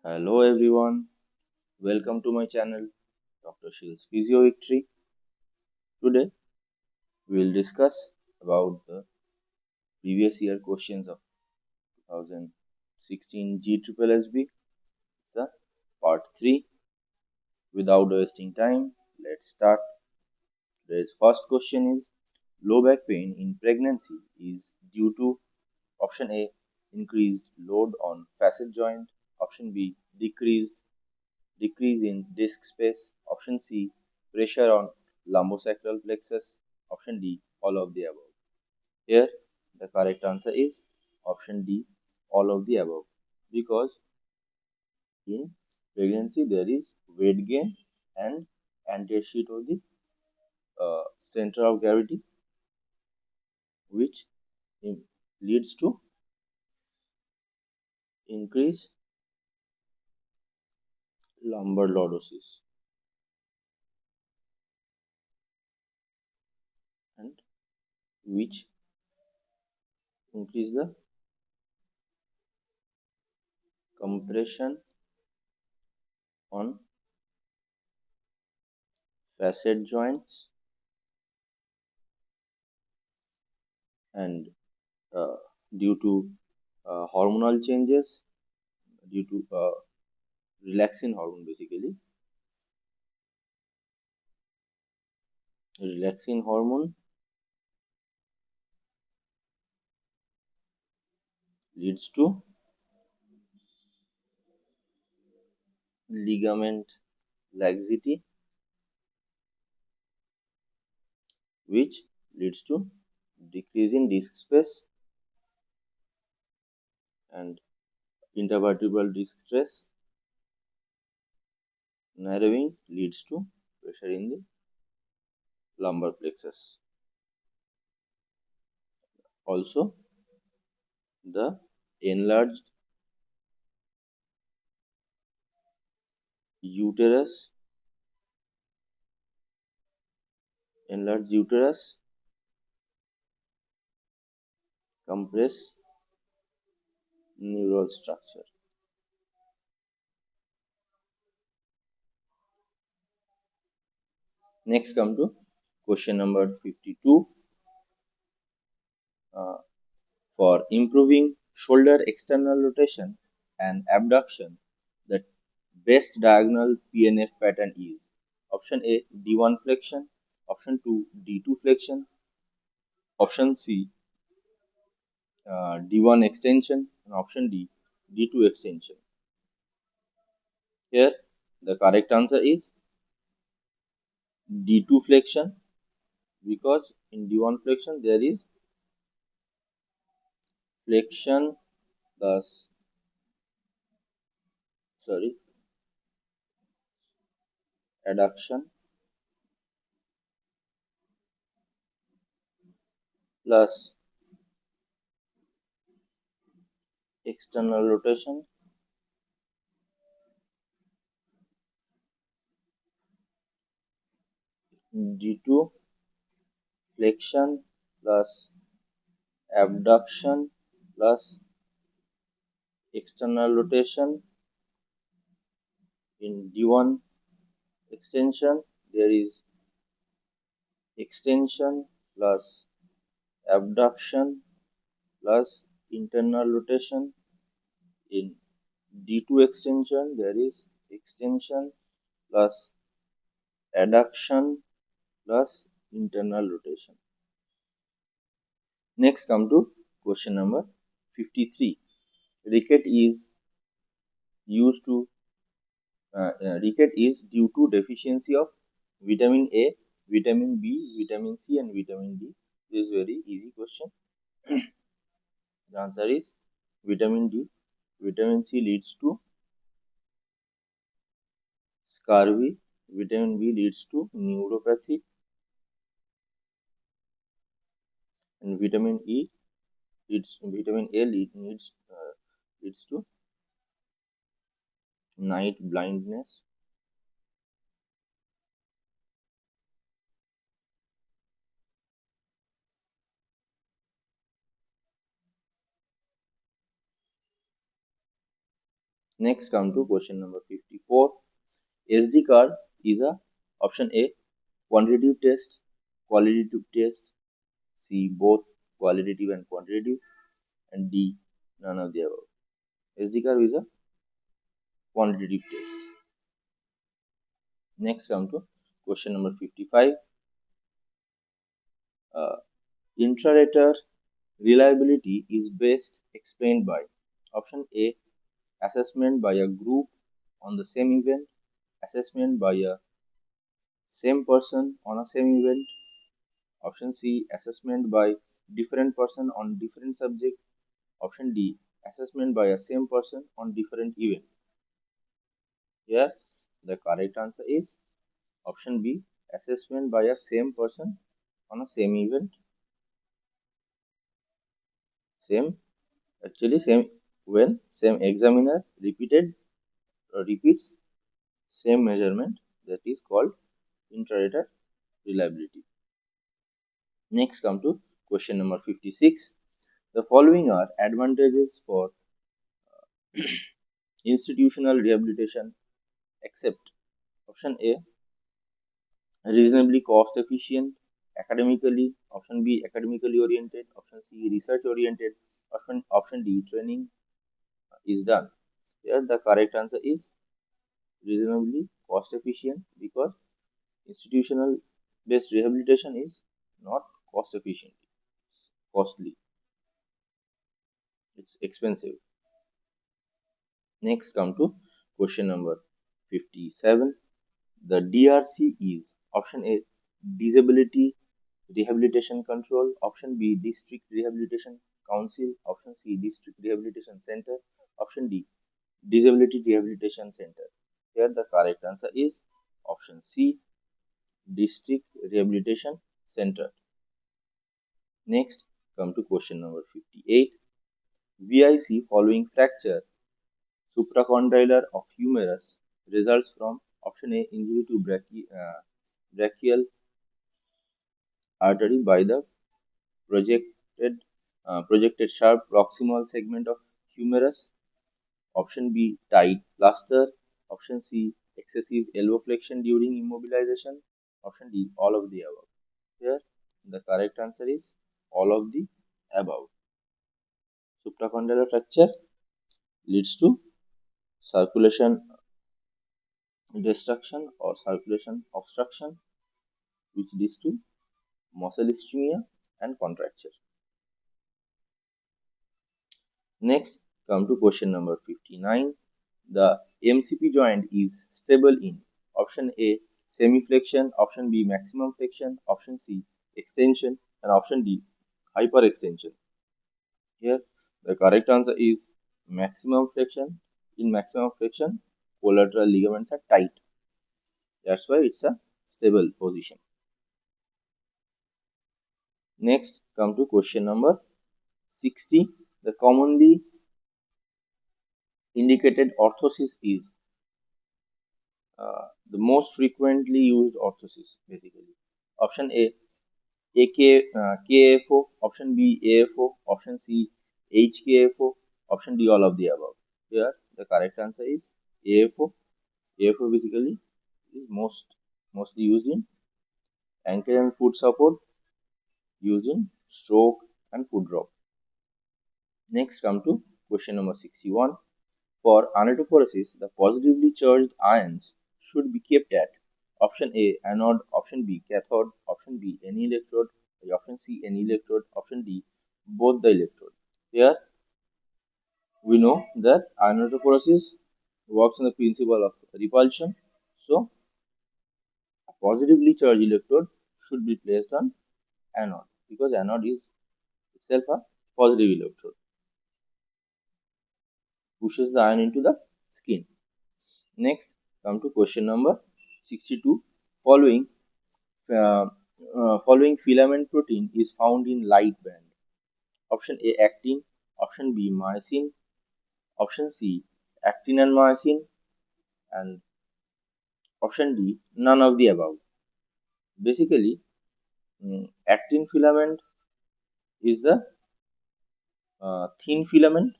Hello everyone, welcome to my channel Dr.shil's Physio Victory. Today we will discuss about the previous year questions of 2016 GSSSB. It's a part 3. Without wasting time, let's start. Today's first question is low back pain in pregnancy is due to option A increased load on facet joint, option B decrease in disc space, option C, pressure on lumbosacral plexus, option D, all of the above. Here, the correct answer is option D, all of the above, because in pregnancy there is weight gain and anterior sheath of the center of gravity, which leads to increased lumbar lordosis and which increase the compression on facet joints and due to hormonal changes, due to relaxin hormone, basically relaxin hormone leads to ligament laxity, which leads to decrease in disc space and intervertebral disc stress. Narrowing leads to pressure in the lumbar plexus. Also, the enlarged uterus compress neural structure. Next, come to question number 52. For improving shoulder external rotation and abduction, the best diagonal PNF pattern is option A D1 flexion, option 2 D2 flexion, option C D1 extension, and option D D2 extension. Here the correct answer is D2 flexion, because in D1 flexion there is flexion plus adduction plus external rotation D2 flexion plus abduction plus external rotation. In D1 extension there is extension plus abduction plus internal rotation. In D2 extension there is extension plus adduction plus internal rotation. Next, come to question number 53. Ricket is due to deficiency of vitamin A, vitamin B, vitamin C, and vitamin D. This is very easy question. The answer is vitamin D. Vitamin C leads to scurvy. Vitamin B leads to neuropathy, and vitamin A leads to night blindness. Next, come to question number 54. SD card is a option A, quantitative test, qualitative test, C, both qualitative and quantitative, and D, none of the above. SD card is a quantitative test. Next, come to question number 55. Intra-rater reliability is best explained by option A, assessment by a group on the same event, assessment by a same person on a same event, option C, assessment by different person on different subject, option D, assessment by a same person on different event. Here, the correct answer is option B, assessment by a same person on a same event. Same when same examiner repeats same measurement, that is called intra-rater reliability. Next, come to question number 56. The following are advantages for institutional rehabilitation except option A, reasonably cost efficient, academically, option B, academically oriented, option C, research oriented, option D, training is done. Here the correct answer is reasonably cost efficient, because institutional based rehabilitation is not cost efficient, it's costly, it's expensive. Next, come to question number 57. The DRC is option A, disability rehabilitation control, option B, district rehabilitation council, option C, district rehabilitation center, option D, disability rehabilitation center. Here the correct answer is option C, district rehabilitation center. Next, come to question number 58. VIC following fracture supracondylar of humerus results from option A, injury to brachial artery by the projected sharp proximal segment of humerus, option B, tight plaster, option C, excessive elbow flexion during immobilization, option D, all of the above. Here the correct answer is all of the above. Supracondylar fracture leads to circulation destruction or circulation obstruction, which leads to muscle ischemia and contracture. Next, come to question number 59. The MCP joint is stable in option A, semiflexion, option B, maximum flexion, option C, extension, and option D, hyperextension. Here, the correct answer is maximum flexion. In maximum flexion, collateral ligaments are tight. That's why it's a stable position. Next, come to question number 60. The commonly indicated orthosis is the most frequently used orthosis, basically. Option A, KAFO, option B, AFO, option C, HKFO, option D, all of the above. Here, the correct answer is AFO. AFO basically is mostly used in ankle and foot support, used in stroke and foot drop. Next, come to question number 61. For anatoporosis, the positively charged ions should be kept at option A, anode, option B, cathode, option B, any electrode, option C, any electrode, option D, both the electrode. Here we know that anatoporosis works on the principle of repulsion. So, a positively charged electrode should be placed on anode, because anode is itself a positive electrode, pushes the ion into the skin. Next, come to question number 62. Following filament protein is found in light band. Option A, actin, option B, myosin, option C, actin and myosin, and option D, none of the above. Basically, actin filament is the thin filament,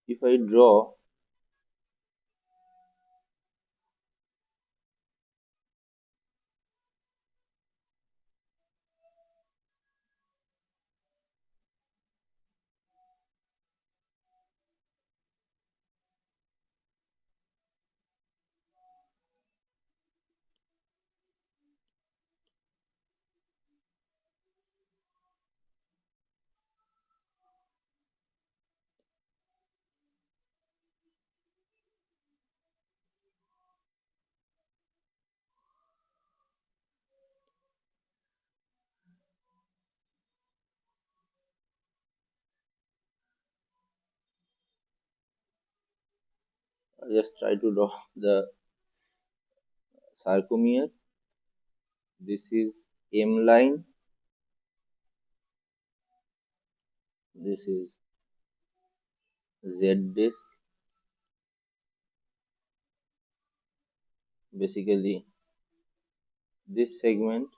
If I draw I just try to draw the sarcomere. This is M line. This is Z disc. Basically, this segment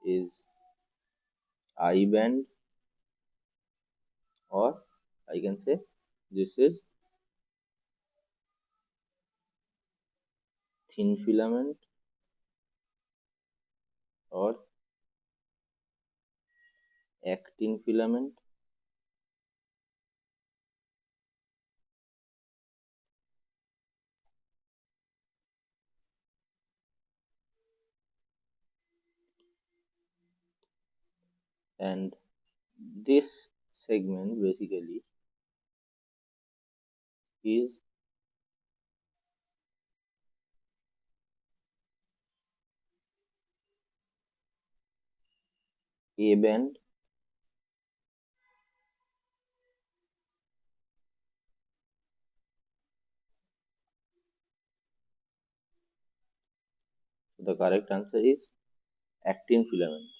is I band, or I can say this is thin filament or actin filament, and this segment basically is A band, the correct answer is actin filament.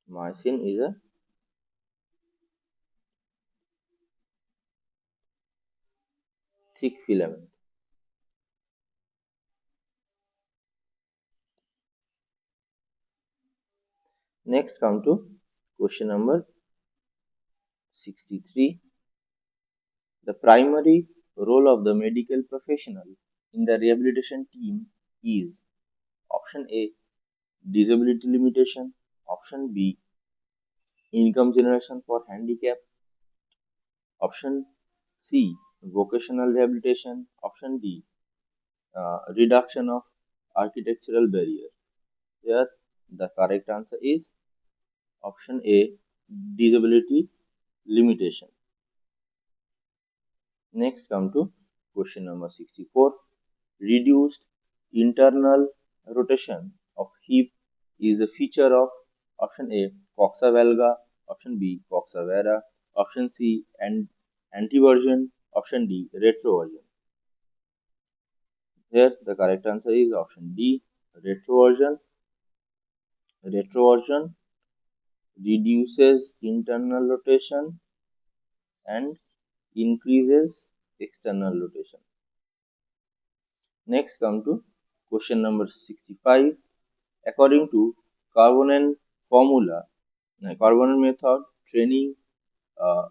Myosin is a thick filament. Next, come to question number 63. The primary role of the medical professional in the rehabilitation team is option A, disability limitation, option B, income generation for handicap, option C, vocational rehabilitation, option D, reduction of architectural barrier. Here, the correct answer is option A, disability limitation. Next, come to question number 64. Reduced internal rotation of hip is a feature of option A, coxa valga, option B, coxa vara, option C, and anteversion, option D, retroversion. Here, the correct answer is option D, retroversion. Retroversion reduces internal rotation and increases external rotation. Next, come to question number 65. According to Carbonen formula, Carbonen method, uh,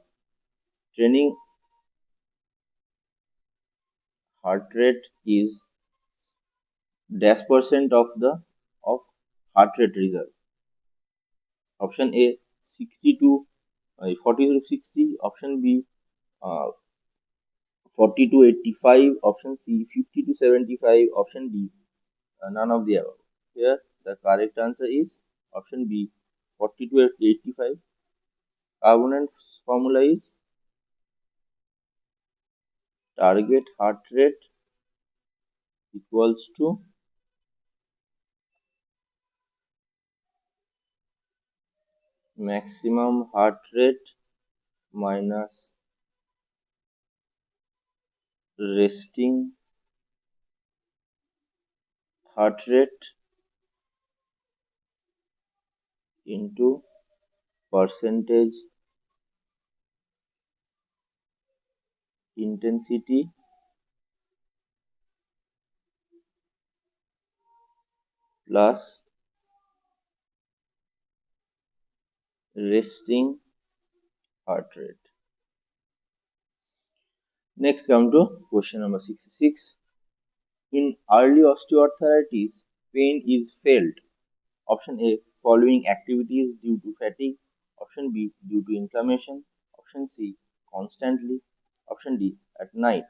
training heart rate is dash percent of the of heart rate reserve. Option A 60 to 40 to 60. Option B 40 to 85. Option C 50 to 75. Option D none of the above. Here the correct answer is option B 40 to 85. Carbonen formula is target heart rate equals to maximum heart rate minus resting heart rate into percentage intensity plus resting heart rate. Next, come to question number 66. In early osteoarthritis, pain is felt. Option A, following activities due to fatigue. Option B, due to inflammation. Option C, constantly. Option D, at night.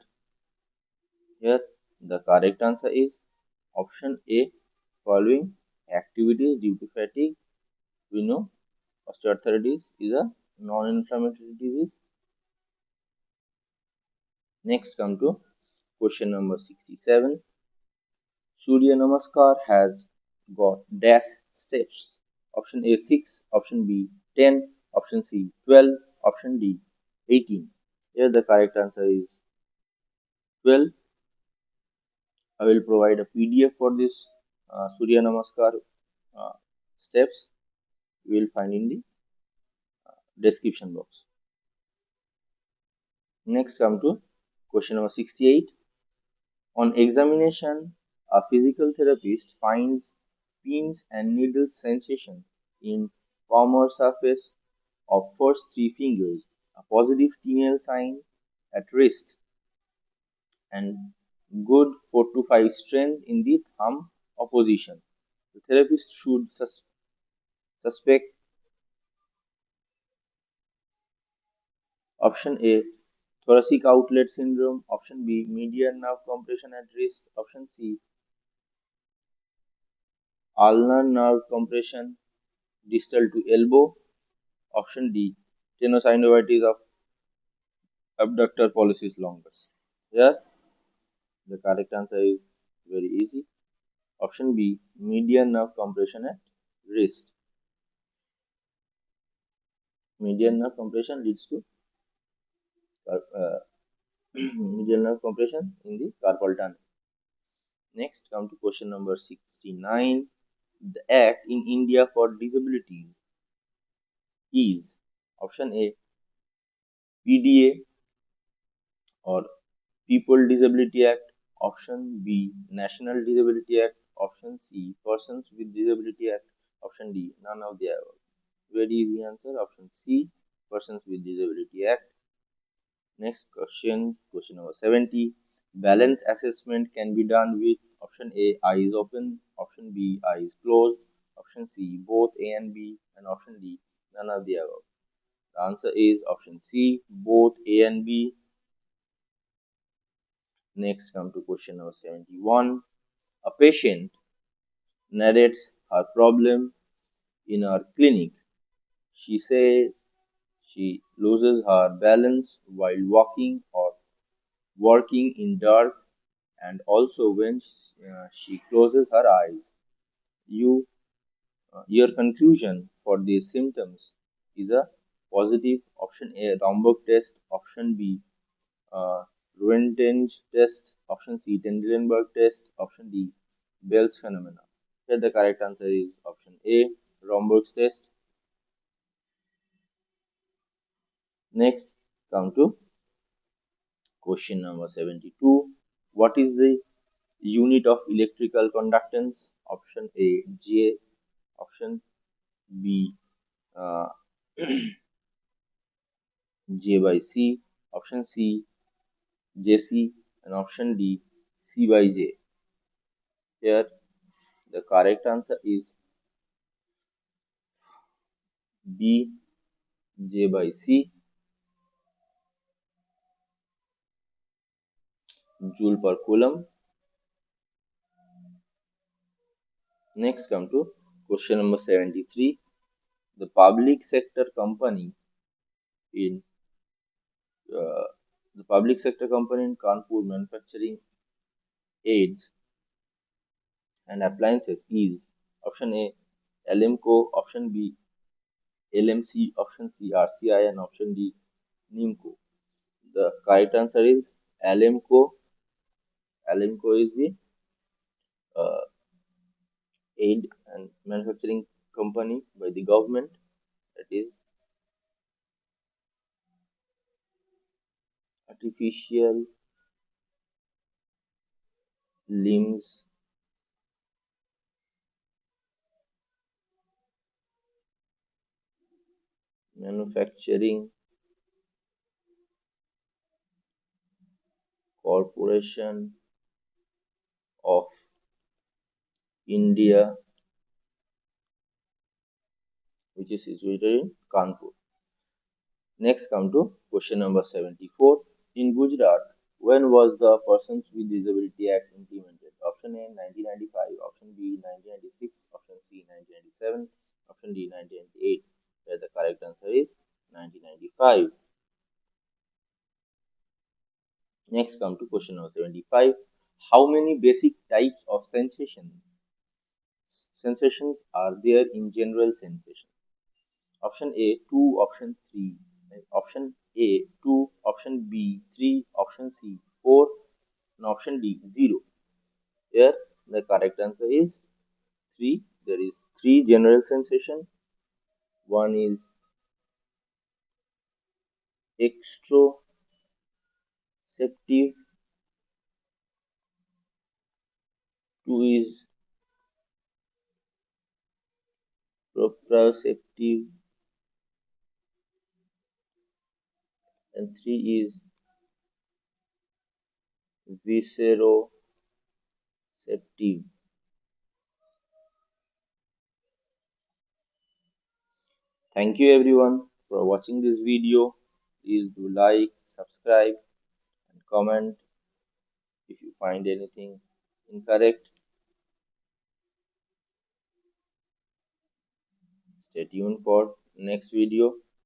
Here, the correct answer is option A, following activities due to fatigue. We know osteoarthritis is a non-inflammatory disease. Next, come to question number 67. Surya Namaskar has got dash steps. Option A 6, option B 10, option C 12, option D 18. Here the correct answer is 12. I will provide a PDF for this Surya Namaskar uh, steps. You will find in the description box. Next, come to question number 68. On examination, a physical therapist finds pins and needles sensation in palmar surface of first three fingers, a positive T-nail sign at wrist, and good 4 to 5 strength in the thumb opposition. The therapist should suspect option A, thoracic outlet syndrome, option B, median nerve compression at wrist, option C, ulnar nerve compression distal to elbow, option D, tenosynovitis of abductor pollicis longus. Here, the correct answer is very easy. Option B, median nerve compression at wrist. Median nerve compression leads to median nerve compression in the carpal tunnel. Next, come to question number 69. The Act in India for Disabilities is option A, PDA or People Disability Act, option B, National Disability Act, option C, Persons with Disability Act, option D, none of the above. Very easy answer, option C, Persons with Disability Act. Next question, question number 70. Balance assessment can be done with option A, eyes open, option B, eyes closed, option C, both A and B, and option D, none of the above. The answer is option C, both A and B. Next, come to question number 71. A patient narrates her problem in her clinic. She says she loses her balance while walking or working in dark, and also when she closes her eyes. Your conclusion for these symptoms is a positive option A, Romberg test, option B, Ruentgen test, option C, Trendelenburg test, option D, Bell's phenomena. Here the correct answer is option A, Romberg's test. Next, come to question number 72. What is the unit of electrical conductance? Option A, J, option B, uh, J by C, option C, JC, and option D, C by J. Here the correct answer is B, J by C, joule per coulomb. Next, come to question number 73. The public sector company in Kanpur manufacturing aids and appliances is option A, LMCO, option B, LMC, option C, RCI, and option D, NIMCO. The correct answer is LMCO. LMCO is the uh, aid and manufacturing company by the government, that is artificial limbs manufacturing Corporation of India, which is situated in Kanpur. Next, come to question number 74. In Gujarat, when was the Persons with Disability Act implemented? Option A 1995, option B 1996, option C 1997, option D 1998. Where the correct answer is 1995. Next, come to question number 75. How many basic types of sensations are there in general sensation? Option A 2, option 3, option A 2, option B 3, option C 4, and option D 0. Here the correct answer is 3. There is 3 general sensation. One is extroceptive, 2 is proprioceptive, and 3 is visceroceptive. Thank you everyone for watching this video. Please do like, subscribe, and comment if you find anything incorrect. Stay tuned for next video.